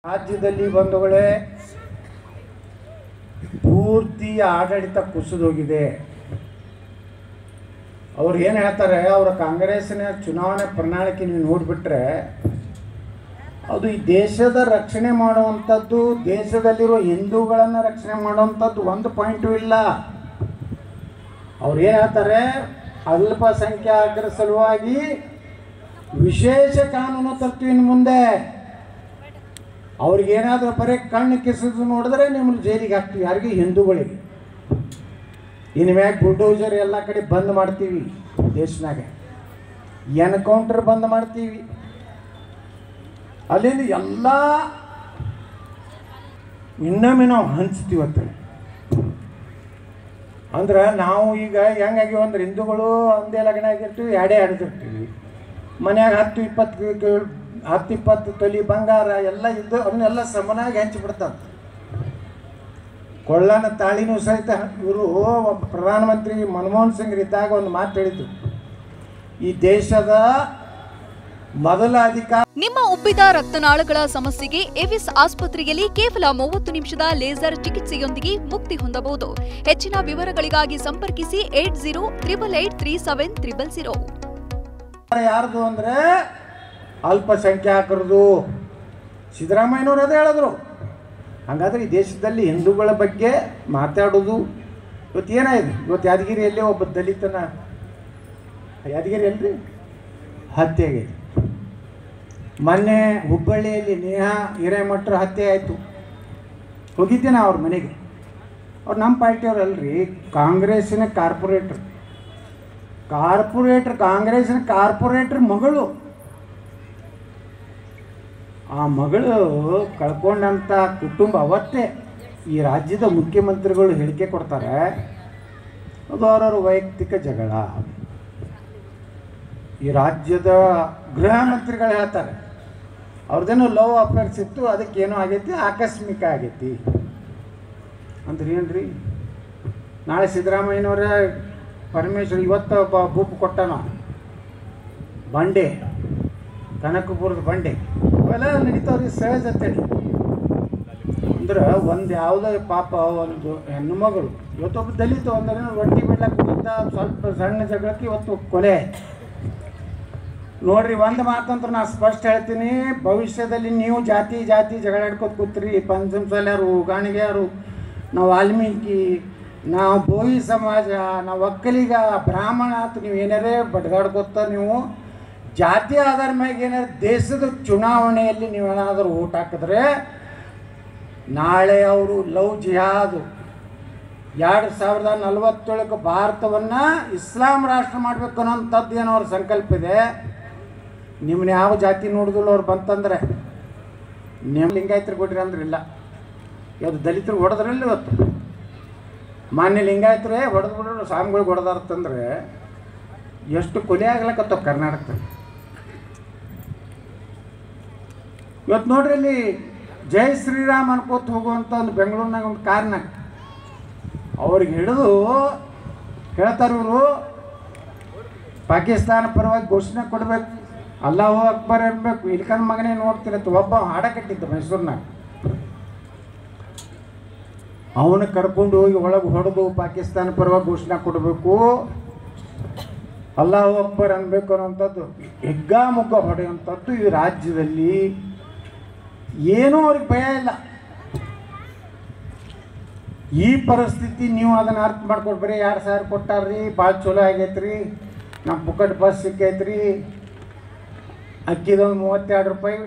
ರಾಜ್ಯದಲ್ಲಿ ಬಂಧುಗಳೇ ಪೂರ್ತಿ ಆಡಳಿತ ಕುಸಿದೋಗಿದೆ. ಅವ್ರು ಏನು ಹೇಳ್ತಾರೆ, ಅವರ ಕಾಂಗ್ರೆಸ್ಸಿನ ಚುನಾವಣೆ ಪ್ರಣಾಳಿಕೆ ನೀವು ನೋಡಿಬಿಟ್ರೆ ಅದು ಈ ದೇಶದ ರಕ್ಷಣೆ ಮಾಡುವಂಥದ್ದು, ದೇಶದಲ್ಲಿರೋ ಹಿಂದೂಗಳನ್ನು ರಕ್ಷಣೆ ಮಾಡುವಂಥದ್ದು ಒಂದು ಪಾಯಿಂಟು ಇಲ್ಲ. ಅವ್ರು ಏನು ಹೇಳ್ತಾರೆ, ಅಲ್ಪಸಂಖ್ಯಾತರ ಸಲುವಾಗಿ ವಿಶೇಷ ಕಾನೂನು ತರ್ತೀವಿ ಮುಂದೆ. ಅವ್ರಿಗೇನಾದರೂ ಬರೀ ಕಣ್ಣು ಕಿಸಿದು ನೋಡಿದ್ರೆ ನಿಮ್ಮನ್ನು ಜೈಲಿಗೆ ಹಾಕ್ತೀವಿ. ಯಾರಿಗೆ? ಹಿಂದೂಗಳಿಗೆ. ಇನ್ನು ಮ್ಯಾಗ ಬುಲ್ಡೋಜರ್ ಎಲ್ಲ ಕಡೆ ಬಂದ್ ಮಾಡ್ತೀವಿ, ದೇಶನಾಗ ಎನ್ಕೌಂಟರ್ ಬಂದ್ ಮಾಡ್ತೀವಿ, ಅಲ್ಲಿಂದ ಎಲ್ಲ ಇನ್ನೊಮ್ಮೆ ನಾವು ಹಂಚ್ತೀವತ್ತ. ಅಂದ್ರೆ ನಾವು ಈಗ ಹೆಂಗಾಗಿವ ಅಂದ್ರೆ ಹಿಂದೂಗಳು ಒಂದೇ ಲಗ್ನ ಆಗಿರ್ತೀವಿ, ಎರಡೇ ಆಡ್ತಿರ್ತೀವಿ. ಮನ್ಯಾಗ 10-20 ತೊಲಿ ಬಂಗಾರ ಎಲ್ಲ ಇದ್ದು ಅವನ್ನೆಲ್ಲ ಸಮನಾಗಿ ಹಂಚಿಬಿಡ್ತಾರೆ. ಕೊಳ್ಳನ ತಾಳಿನೂ ಸಹಿತ ಇವರು ಪ್ರಧಾನಮಂತ್ರಿ ಮನಮೋಹನ್ ಸಿಂಗ್ ಇದ್ದಾಗ ಒಂದು ಮಾತು ಹೇಳಿದ್ರು, ಈ ದೇಶದ ಮೊದಲ ಅಧಿಕಾರ. ನಿಮ್ಮ ಉಬ್ಬಿದ ರಕ್ತನಾಳಗಳ ಸಮಸ್ಯೆಗೆ ಎವಿಸ್ ಆಸ್ಪತ್ರೆಯಲ್ಲಿ ಕೇವಲ 30 ನಿಮಿಷದ ಲೇಸರ್ ಚಿಕಿತ್ಸೆಯೊಂದಿಗೆ ಮುಕ್ತಿ ಹೊಂದಬಹುದು. ಹೆಚ್ಚಿನ ವಿವರಗಳಿಗಾಗಿ ಸಂಪರ್ಕಿಸಿ 8088837000. ಯಾರ್ದು ಅಂದ್ರೆ ಅಲ್ಪಸಂಖ್ಯಾತರದು. ಸಿದ್ದರಾಮಯ್ಯನವರು ಅದೇ ಹೇಳಿದ್ರು. ಹಾಗಾದ್ರೆ ಈ ದೇಶದಲ್ಲಿ ಹಿಂದೂಗಳ ಬಗ್ಗೆ ಮಾತಾಡೋದು ಇವತ್ತು ಏನಾಗಿದೆ? ಇವತ್ತು ಯಾದಗಿರಿಯಲ್ಲಿ ಒಬ್ಬ ದಲಿತನ, ಯಾದಗಿರಿಯಲ್ರಿ ಹತ್ಯೆ ಆಗಿದೆ. ಮೊನ್ನೆ ಹುಬ್ಬಳ್ಳಿಯಲ್ಲಿ ನೇಹಾ ಹಿರೇಮಠರ ಹತ್ಯೆ ಆಯಿತು. ಹೋಗಿದ್ದೆ ನಾ ಅವ್ರ ಮನೆಗೆ. ಅವ್ರು ನಮ್ಮ ಪಾರ್ಟಿಯವ್ರು ಅಲ್ರಿ, ಕಾಂಗ್ರೆಸ್ಸಿನ ಕಾರ್ಪೊರೇಟ್ರ್, ಕಾಂಗ್ರೆಸ್ಸಿನ ಕಾರ್ಪೊರೇಟ್ರ್ ಮಗಳು. ಆ ಮಗಳು ಕಳ್ಕೊಂಡಂಥ ಕುಟುಂಬ ಅವತ್ತೇ ಈ ರಾಜ್ಯದ ಮುಖ್ಯಮಂತ್ರಿಗಳು ಹೇಳಿಕೆ ಕೊಡ್ತಾರೆ, ಅದು ಅವರವ್ರ ವೈಯಕ್ತಿಕ ಜಗಳ. ಈ ರಾಜ್ಯದ ಗೃಹ ಮಂತ್ರಿಗಳು ಹೇಳ್ತಾರೆ ಅವ್ರದ್ದೇನೋ ಲವ್ ಅಫೇರ್ಸ್ ಇತ್ತು, ಅದಕ್ಕೇನೋ ಆಗೈತಿ, ಆಕಸ್ಮಿಕ ಆಗೈತಿ ಅಂದ್ರೆ ಏನ್ರಿ? ನಾಳೆ ಸಿದ್ದರಾಮಯ್ಯನವರ ಪರಮೇಶ್ವರ್ ಇವತ್ತು ಬೂಪ್ ಕೊಟ್ಟನ ಬಂಡೆ, ಕನಕಪುರದ ಬಂಡೆ, ಅವೆಲ್ಲ ನಡೀತಾವ್ರಿ ಸಹಜ ಅಂತೇಳಿ. ಅಂದ್ರೆ ಒಂದು ಯಾವುದೋ ಪಾಪ ಒಂದು ಹೆಣ್ಣು ಮಗಳು, ಇವತ್ತೊಬ್ಬ ದಲಿತ ಅಂದ್ರೆ ರೊಟ್ಟಿ ಬಿಡ್ಲಕ್ಕೆ ಹೋಗಿದ್ದ, ಸ್ವಲ್ಪ ಸಣ್ಣ ಜಗಳಕ್ಕೆ ಇವತ್ತು ಕೊಲೆ. ನೋಡ್ರಿ, ಒಂದು ಮಾತಂದ್ರೆ ನಾನು ಸ್ಪಷ್ಟ ಹೇಳ್ತೀನಿ, ಭವಿಷ್ಯದಲ್ಲಿ ನೀವು ಜಾತಿ ಜಗಳಾಡ್ಕೋತ ಕೂತ್ರಿ, ಪಂಚಮಸಾಲ್ಯಾರು, ಗಾಣಿಗ್ಯಾರು, ನಾವು ವಾಲ್ಮೀಕಿ, ನಾವು ಬೋಯಿ ಸಮಾಜ, ನಾವು ಒಕ್ಕಲಿಗ, ಬ್ರಾಹ್ಮಣ ಅಂತ ನೀವು ಏನಾರೇ ಬಡ್ದಾಡ್ಕೋತ ನೀವು ಜಾತಿ ಆಧಾರ ಮ್ಯಾಗ ಏನಾದ್ರು ದೇಶದ ಚುನಾವಣೆಯಲ್ಲಿ ನೀವೇನಾದರೂ ಓಟ್ ಹಾಕಿದ್ರೆ ನಾಳೆ ಅವರು ಲವ್ ಜಿಹಾದ್ 2047 ಭಾರತವನ್ನು ಇಸ್ಲಾಂ ರಾಷ್ಟ್ರ ಮಾಡಬೇಕು ಅನ್ನೋಂಥದ್ದು ಏನೋ ಅವ್ರ ಸಂಕಲ್ಪ ಇದೆ. ನಿಮ್ಮನ್ನ ಯಾವ ಜಾತಿ ನೋಡಿದ್ರು ಅವ್ರು ಬಂತಂದ್ರೆ ನಿಮ್ಮ ಲಿಂಗಾಯತರು ಕೊಡ್ರಿ ಅಂದ್ರೆ ಇಲ್ಲ. ಇವತ್ತು ದಲಿತರು ಹೊಡೆದ್ರಲ್ಲ, ಇವತ್ತು ಮಾನ್ಯ ಲಿಂಗಾಯತರೇ ಹೊಡೆದು ಬಿಡ್ರು, ಸ್ವಾಮಿಗಳಿಗೆ ಹೊಡೆದಾರ್ತಂದ್ರೆ ಎಷ್ಟು ಕೊಲೆ ಆಗ್ಲಕ್ಕತ್ತವ ಕರ್ನಾಟಕದಲ್ಲಿ. ಇವತ್ತು ನೋಡ್ರಿ, ಇಲ್ಲಿ ಜೈ ಶ್ರೀರಾಮ್ ಅನ್ಕೋತ ಹೋಗುವಂಥ ಒಂದು ಬೆಂಗಳೂರಿನಾಗ ಒಂದು ಕಾರ್ನಾಗ ಅವ್ರಿಗೆ ಹಿಡಿದು ಹೇಳ್ತಾರೆ, ಇವರು ಪಾಕಿಸ್ತಾನ ಪರವಾಗಿ ಘೋಷಣೆ ಕೊಡಬೇಕು, ಅಲ್ಲಾಹು ಅಕ್ಬರ್ ಇರಬೇಕು, ಇಲ್ಕನ್ ಮಗನೇ ನೋಡ್ತಿರತ್ತೆ. ಒಬ್ಬ ಹಾಡ ಕಟ್ಟಿದ್ದ ಮೈಸೂರಿನಾಗ, ಅವನು ಕರ್ಕೊಂಡು ಹೋಗಿ ಒಳಗೆ ಹೊಡೆದು ಪಾಕಿಸ್ತಾನ ಪರವಾಗಿ ಘೋಷಣೆ ಕೊಡಬೇಕು, ಅಲ್ಲಾಹು ಅಕ್ಬರ್ ಅನ್ಬೇಕು ಅನ್ನೋಂಥದ್ದು ಹೆಗ್ಗಾಮುಗ್ಗ ಹೊಡೆಯುವಂಥದ್ದು ಈ ರಾಜ್ಯದಲ್ಲಿ. ಏನೂ ಅವ್ರಿಗೆ ಭಯ ಇಲ್ಲ. ಈ ಪರಿಸ್ಥಿತಿ ನೀವು ಅದನ್ನು ಅರ್ಥ ಮಾಡ್ಕೊಂಡು ಬರೀ 2,000 ಕೊಟ್ಟಾರ್ರಿ, ಭಾಳ ಚಲೋ ಆಗೈತ್ರಿ, ನಮ್ಮ ಪುಕ್ಕಟ್ ಬಸ್ ಸಿಕ್ಕೈತ್ರಿ, ಅಕ್ಕಿದೊಂದು 32 ರೂಪಾಯಿ